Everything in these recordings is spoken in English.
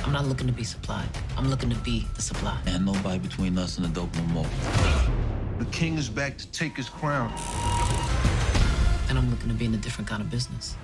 I'm not looking to be supplied. I'm looking to be the supply. And nobody between us and the dope no more. The king is back to take his crown. And I'm looking to be in a different kind of business.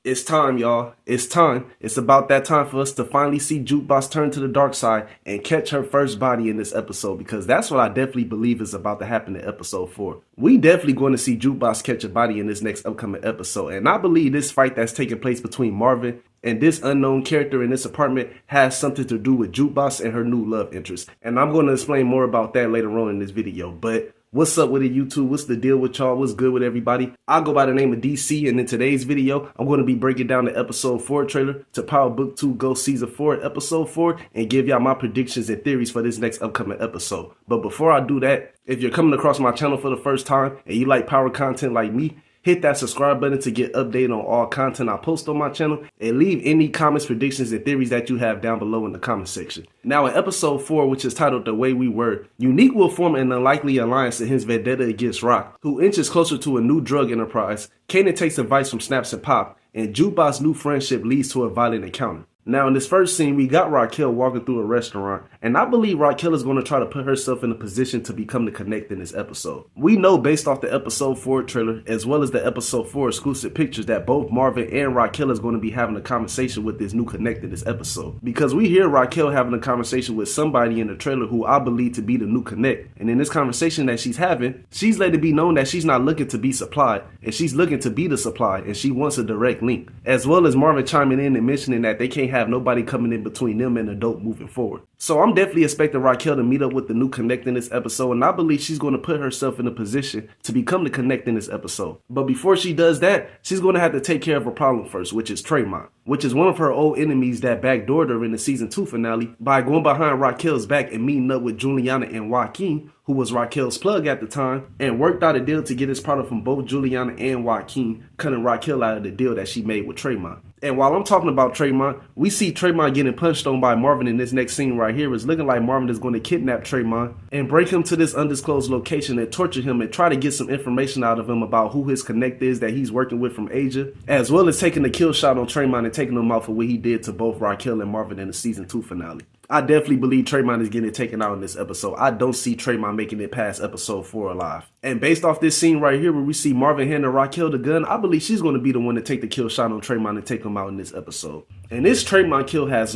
It's time, y'all. It's time. It's about that time for us to finally see Jukebox turn to the dark side and catch her first body in this episode, because that's what I definitely believe is about to happen in episode 4. We definitely going to see Jukebox catch a body in this next upcoming episode, and I believe this fight that's taking place between Marvin and this unknown character in this apartment has something to do with Jukebox and her new love interest. And I'm going to explain more about that later on in this video, but what's up with it, YouTube? What's the deal with y'all? What's good with everybody? I go by the name of DC, and in today's video, I'm going to be breaking down the episode 4 trailer to Power Book 2 Ghost Season 4 episode 4 and give y'all my predictions and theories for this next upcoming episode. But before I do that, if you're coming across my channel for the first time and you like power content like me, hit that subscribe button to get updated on all content I post on my channel, and leave any comments, predictions, and theories that you have down below in the comment section. Now in episode 4, which is titled The Way We Were, Unique will form an unlikely alliance in his vendetta against Rock, who inches closer to a new drug enterprise. Kanan takes advice from Snaps and Pop, and Jukebox's new friendship leads to a violent encounter. Now in this first scene, we got Raquel walking through a restaurant, and I believe Raquel is going to try to put herself in a position to become the Connect in this episode. We know based off the episode 4 trailer, as well as the episode 4 exclusive pictures, that both Marvin and Raquel is going to be having a conversation with this new Connect in this episode. Because we hear Raquel having a conversation with somebody in the trailer who I believe to be the new Connect. And in this conversation that she's having, she's letting it be known that she's not looking to be supplied, and she's looking to be the supply, and she wants a direct link. As well as Marvin chiming in and mentioning that they can't have nobody coming in between them and the dope moving forward. So I'm definitely expecting Raquel to meet up with the new Connect in this episode, and I believe she's going to put herself in a position to become the Connect in this episode. But before she does that, she's going to have to take care of her problem first, which is Tremont, which is one of her old enemies that backdoored her in the season 2 finale by going behind Raquel's back and meeting up with Juliana and Joaquin, who was Raquel's plug at the time, and worked out a deal to get his product from both Juliana and Joaquin, cutting Raquel out of the deal that she made with Tremont. And while I'm talking about Tremont, we see Tremont getting punched on by Marvin in this next scene right here. It's looking like Marvin is going to kidnap Tremont and break him to this undisclosed location and torture him and try to get some information out of him about who his Connect is that he's working with from Asia, as well as taking a kill shot on Tremont and taking him out for what he did to both Raquel and Marvin in the season 2 finale. I definitely believe Tremont is getting taken out in this episode. I don't see Tremont making it past episode 4 alive. And based off this scene right here where we see Marvin handing Raquel the gun, I believe she's going to be the one to take the kill shot on Tremont and take him out in this episode. And this Tremont kill has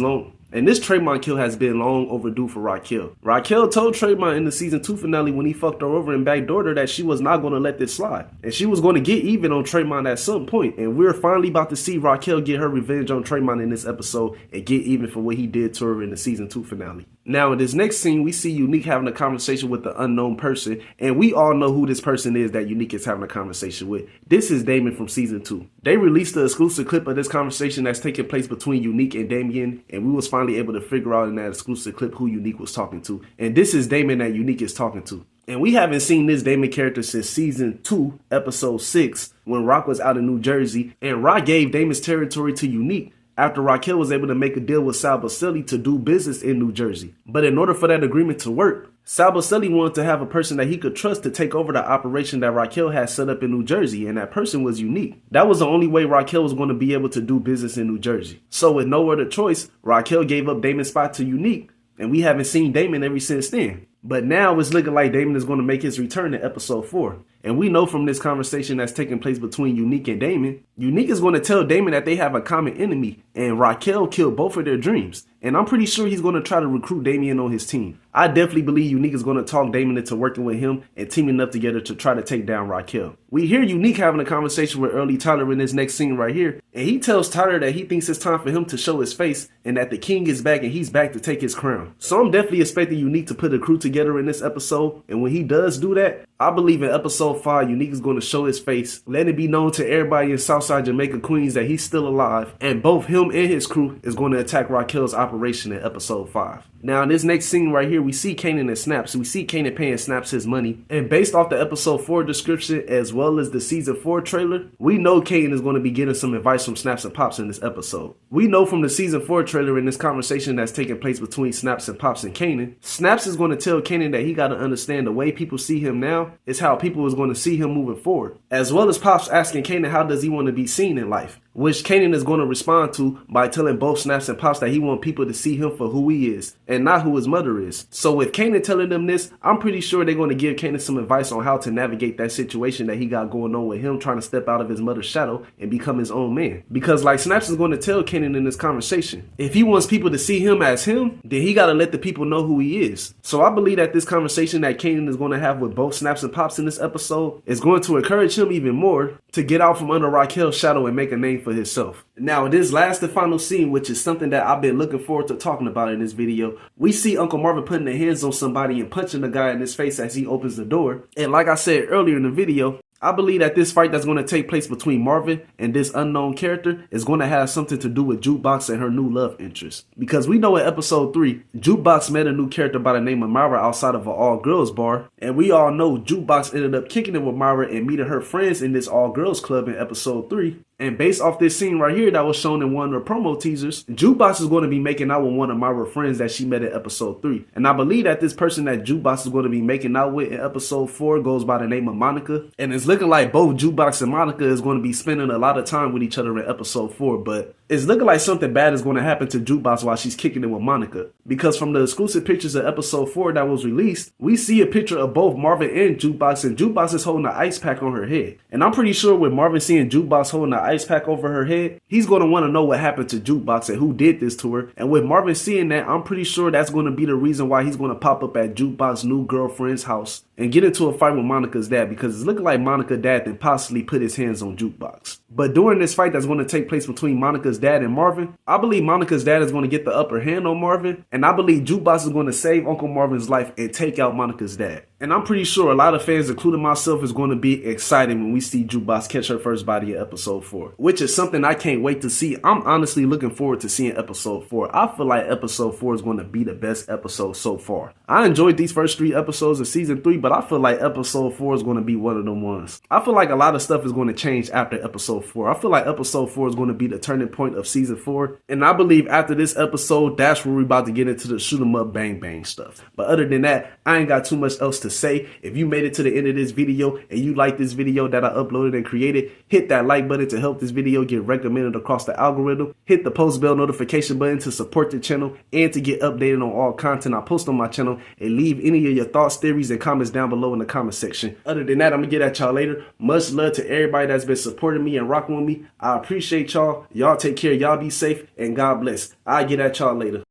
been long overdue for Raquel. Raquel told Tremont in the season 2 finale when he fucked her over and backdoored her that she was not going to let this slide. And she was going to get even on Tremont at some point. And we're finally about to see Raquel get her revenge on Tremont in this episode and get even for what he did to her in the season 2 finale. Now in this next scene, we see Unique having a conversation with the unknown person, and we all know who this person is that Unique is having a conversation with. This is Damon from season 2. They released the exclusive clip of this conversation that's taking place between Unique and Damien, and we was finally able to figure out in that exclusive clip who Unique was talking to. And this is Damon that Unique is talking to. And we haven't seen this Damon character since season 2, episode 6, when Rock was out in New Jersey, and Rock gave Damon's territory to Unique after Raquel was able to make a deal with Sal Baselli to do business in New Jersey. But in order for that agreement to work, Sal Baselli wanted to have a person that he could trust to take over the operation that Raquel had set up in New Jersey, and that person was Unique. That was the only way Raquel was going to be able to do business in New Jersey. So with no other choice, Raquel gave up Damon's spot to Unique, and we haven't seen Damon ever since then. But now it's looking like Damon is going to make his return in episode 4. And we know from this conversation that's taking place between Unique and Damon, Unique is going to tell Damon that they have a common enemy, and Raquel killed both of their dreams. And I'm pretty sure he's going to try to recruit Damien on his team. I definitely believe Unique is going to talk Damon into working with him and teaming up together to try to take down Raquel. We hear Unique having a conversation with Early Tyler in this next scene right here, and he tells Tyler that he thinks it's time for him to show his face and that the king is back and he's back to take his crown. So I'm definitely expecting Unique to put a crew together in this episode, and when he does do that, I believe in episode 5, Unique is going to show his face, let it be known to everybody in Southside Jamaica, Queens that he's still alive, and both him and his crew is going to attack Raquel's operation in episode 5. Now in this next scene right here, we see Kanan and Snaps. We see Kanan paying Snaps his money, and based off the episode 4 description as well as the season 4 trailer, we know Kanan is going to be getting some advice from Snaps and Pops in this episode. We know from the season 4 trailer in this conversation that's taking place between Snaps and Pops and Kanan, Snaps is going to tell Kanan that he got to understand the way people see him now is how people is going to see him moving forward. As well as Pops asking Kanan how does he want to be seen in life. which Kanan is going to respond to by telling both Snaps and Pops that he wants people to see him for who he is and not who his mother is. So with Kanan telling them this, I'm pretty sure they're going to give Kanan some advice on how to navigate that situation that he got going on with him trying to step out of his mother's shadow and become his own man. Because like Snaps is going to tell Kanan in this conversation, if he wants people to see him as him, then he got to let the people know who he is. So I believe that this conversation that Kanan is going to have with both Snaps and Pops in this episode is going to encourage him even more to get out from under Raquel's shadow and make a name for himself. Now, this last and final scene, which is something that I've been looking forward to talking about in this video, we see Uncle Marvin putting the hands on somebody and punching the guy in his face as he opens the door. And like I said earlier in the video, I believe that this fight that's going to take place between Marvin and this unknown character is going to have something to do with Jukebox and her new love interest. Because we know in episode 3, Jukebox met a new character by the name of Myra outside of an all-girls bar. And we all know Jukebox ended up kicking it with Myra and meeting her friends in this all-girls club in episode 3. And based off this scene right here that was shown in one of the promo teasers, Jukebox is going to be making out with one of Myra's friends that she met in episode 3. And I believe that this person that Jukebox is going to be making out with in episode 4 goes by the name of Monica. And it's looking like both Jukebox and Monica is going to be spending a lot of time with each other in episode 4. But it's looking like something bad is going to happen to Jukebox while she's kicking it with Monica. Because from the exclusive pictures of episode 4 that was released, we see a picture of both Marvin and Jukebox is holding an ice pack on her head. And I'm pretty sure with Marvin seeing Jukebox holding an ice pack over her head, he's going to want to know what happened to Jukebox and who did this to her. And with Marvin seeing that, I'm pretty sure that's going to be the reason why he's going to pop up at Jukebox's new girlfriend's house and get into a fight with Monica's dad, because it's looking like Monica's dad then possibly put his hands on Jukebox. But during this fight that's going to take place between Monica's dad and Marvin, I believe Monica's dad is going to get the upper hand on Marvin, and I believe Jukebox is going to save Uncle Marvin's life and take out Monica's dad. And I'm pretty sure a lot of fans, including myself, is going to be excited when we see Jukebox catch her first body in episode 4, which is something I can't wait to see. I'm honestly looking forward to seeing episode 4. I feel like episode 4 is going to be the best episode so far. I enjoyed these first 3 episodes of season 3, but I feel like episode 4 is going to be one of them ones. I feel like a lot of stuff is going to change after episode 4. I feel like episode 4 is going to be the turning point of season 4. And I believe after this episode, that's where we're about to get into the shoot 'em up bang bang stuff. But other than that, I ain't got too much else to say. If you made it to the end of this video and you like this video that I uploaded and created, hit that like button to help this video get recommended across the algorithm. Hit the post bell notification button to support the channel and to get updated on all content I post on my channel. And leave any of your thoughts, theories, and comments down below in the comment section. Other than that, I'm gonna get at y'all later. Much love to everybody that's been supporting me and rocking with me. I appreciate y'all. Y'all take care. Y'all be safe and God bless. I'll get at y'all later.